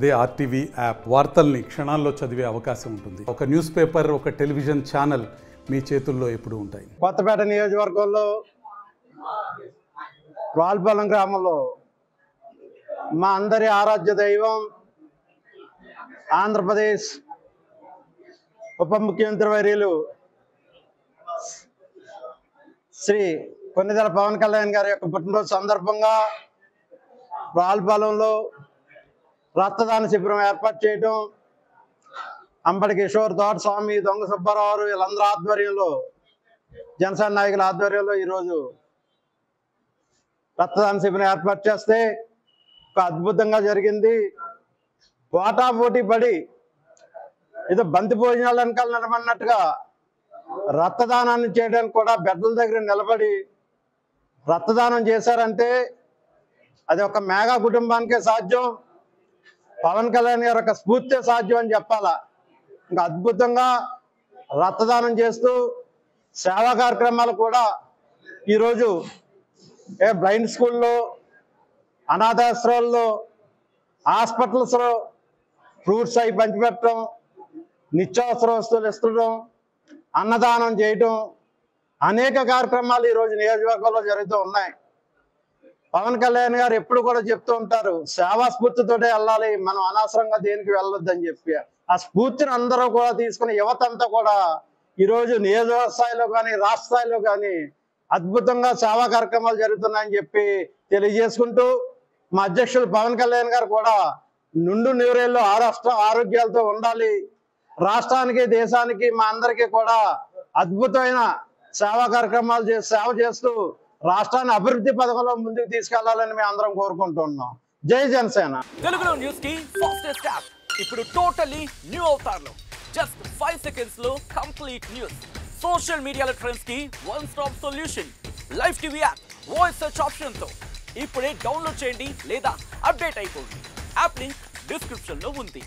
అదే RTV app వార్తల్ని క్షణాల్లో చదివే అవకాశం ఉంటుంది. ఒక న్యూస్ పేపర్, ఒక టెలివిజన్ ఛానల్ మీ చేతుల్లో ఎప్పుడూ ఉంటాయి. కొత్తపేట నియోజకవర్గంలో రాల్పాలెం గ్రామంలో మా అందరి ఆరాధ్య దైవం ఆంధ్రప్రదేశ్ ఉప ముఖ్యమంత్రి వర్యులు శ్రీ కొన్నిదెల పవన్ కళ్యాణ్ గారి యొక్క పుట్టినరోజు సందర్భంగా రాల్పాలెంలో రక్తదాన శిబిరం ఏర్పాటు చేయడం, అంబడి కిషోర్, తోటస్వామి, దొంగ సుబ్బారావు వీళ్ళందరూ ఆధ్వర్యంలో, జనసేన నాయకుల ఆధ్వర్యంలో ఈరోజు రక్తదాన శిబిరం ఏర్పాటు చేస్తే ఒక అద్భుతంగా జరిగింది. పోటాపోటీ పడి ఏదో బంతి భోజనాలు వెనకాల నిలబడినట్టుగా రక్తదానాన్ని చేయడానికి కూడా బెడ్ల దగ్గర నిలబడి రక్తదానం చేశారంటే అది ఒక మెగా కుటుంబానికే సాధ్యం. పవన్ కళ్యాణ్ గారి యొక్క స్ఫూర్తి సాధ్యం అని చెప్పాలా. ఇంకా అద్భుతంగా రక్తదానం చేస్తూ సేవా కార్యక్రమాలు కూడా ఈరోజు బ్లైండ్ స్కూల్లో, అనాథాశ్రయాల్లో, హాస్పిటల్స్లో ఫ్రూట్స్ అవి పంచిపెట్టడం, నిత్యావసర వస్తువులు ఇస్తడం, అన్నదానం చేయటం, అనేక కార్యక్రమాలు ఈరోజు నియోజకవర్గంలో జరుగుతూ ఉన్నాయి. పవన్ కళ్యాణ్ గారు ఎప్పుడు కూడా చెప్తూ ఉంటారు, సేవా స్ఫూర్తితోటే వెళ్ళాలి, మనం అనవసరంగా దేనికి వెళ్ళొద్దని చెప్పి. ఆ స్ఫూర్తిని అందరూ కూడా తీసుకుని యువత అంతా కూడా ఈరోజు నియోజకవర్గ స్థాయిలో కానీ రాష్ట్ర స్థాయిలో కానీ అద్భుతంగా సేవా కార్యక్రమాలు జరుగుతున్నాయని చెప్పి తెలియజేసుకుంటూ, మా అధ్యక్షులు పవన్ కళ్యాణ్ గారు కూడా నుండు నూరేళ్ళు ఆరోగ్యాలతో ఉండాలి, రాష్ట్రానికి దేశానికి మా అందరికీ కూడా అద్భుతమైన సేవా కార్యక్రమాలు సేవ చేస్తూ రాష్ట్రాన్ని అభివృద్ధి పథకంలో ముందుకు తీసుకెళ్లాలని మేము అందరం కోరుకుంటున్నాం. జై జనసేన. తెలుగులో న్యూస్ కి ఫాస్టెస్ట్ యాప్ ఇప్పుడు టోటల్లీ న్యూ అవతార్ లో జస్ట్ 5 సెకండ్స్ లో కంప్లీట్ న్యూస్. సోషల్ మీడియాలో ట్రెండ్స్ కి one stop solution. Live TV app voice search option తో ఇప్పుడే డౌన్లోడ్ చేయండి లేదా అప్డేట్ అయిపోండి. యాప్ లింక్ డిస్క్రిప్షన్ లో ఉంది.